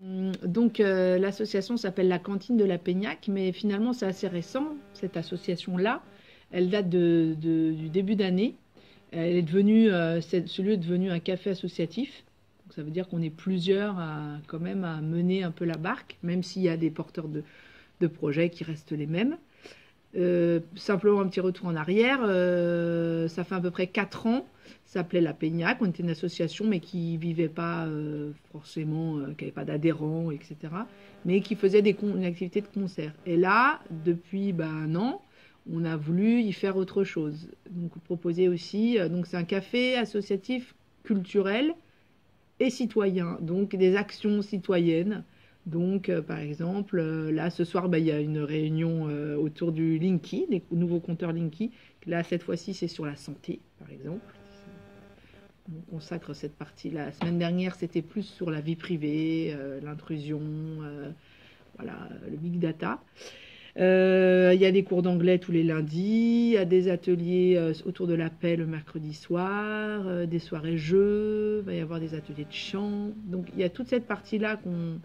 Donc l'association s'appelle la Cantine de la Peignac, mais finalement c'est assez récent, cette association-là. Elle date du début d'année. Elle est devenue, ce lieu est devenu un café associatif. Donc, ça veut dire qu'on est plusieurs quand même à mener un peu la barque, même s'il y a des porteurs de projets qui restent les mêmes. Simplement un petit retour en arrière, ça fait à peu près 4 ans, ça s'appelait la Peignac, on était une association mais qui vivait pas forcément, qui n'avait pas d'adhérents, etc. Mais qui faisait une activité de concert. Et là, depuis un an, on a voulu y faire autre chose. Donc proposer aussi, donc c'est un café associatif culturel et citoyen, donc des actions citoyennes. Donc, par exemple, là, ce soir, il y a une réunion autour du Linky, des nouveaux compteurs Linky. Là, cette fois-ci, c'est sur la santé, par exemple. On consacre cette partie. La semaine dernière, c'était plus sur la vie privée, l'intrusion, voilà, le big data. Il y a des cours d'anglais tous les lundis, il y a des ateliers autour de la paix le mercredi soir, des soirées jeux, il va y avoir des ateliers de chant. Donc, il y a toute cette partie-là qu'on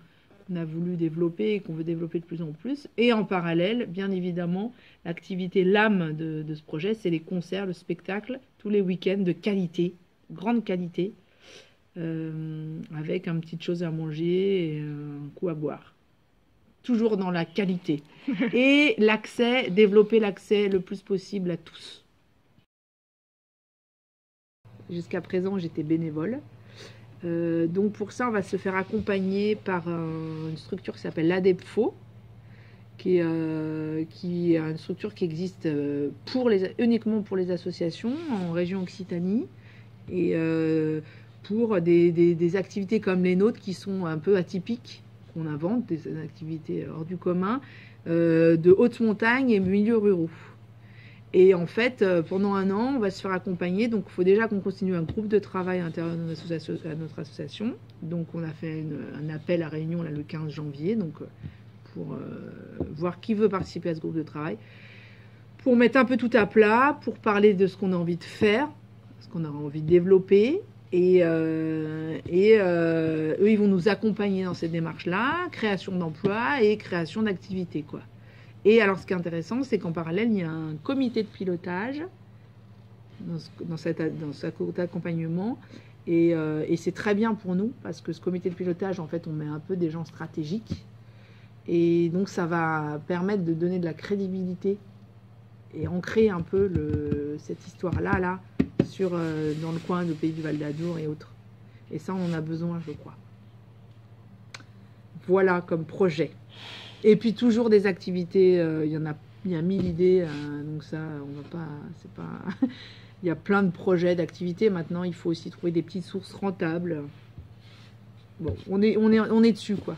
a voulu développer et qu'on veut développer de plus en plus. Et en parallèle, bien évidemment, l'activité, l'âme de ce projet, c'est les concerts, le spectacle, tous les week-ends de qualité, grande qualité, avec une petite chose à manger et un coup à boire. Toujours dans la qualité. Et l'accès, développer l'accès le plus possible à tous. Jusqu'à présent, j'étais bénévole. Donc pour ça, on va se faire accompagner par une structure qui s'appelle l'ADEPFO, qui est une structure qui existe uniquement pour les associations en région Occitanie, et pour des activités comme les nôtres qui sont un peu atypiques, qu'on invente, des activités hors du commun, de haute montagne et milieux ruraux. Et en fait, pendant un an, on va se faire accompagner. Donc, il faut déjà qu'on continue un groupe de travail à l'intérieur de notre association. Donc, on a fait un appel à réunion là, le 15 janvier, donc, pour voir qui veut participer à ce groupe de travail, pour mettre un peu tout à plat, pour parler de ce qu'on a envie de faire, ce qu'on a envie de développer. Et eux, ils vont nous accompagner dans cette démarche-là, création d'emplois et création d'activités, quoi. Et alors, ce qui est intéressant, c'est qu'en parallèle, il y a un comité de pilotage dans cet accompagnement. Et c'est très bien pour nous, parce que ce comité de pilotage, en fait, on met un peu des gens stratégiques. Et donc, ça va permettre de donner de la crédibilité et ancrer un peu cette histoire-là, dans le coin de Pays du Val d'Adour et autres. Et ça, on en a besoin, je crois. Voilà comme projet. Et puis toujours des activités, il y a 1000 idées, donc ça, on va pas, c'est pas... Il y a plein de projets, d'activités. Maintenant, il faut aussi trouver des petites sources rentables. Bon, on est dessus, quoi.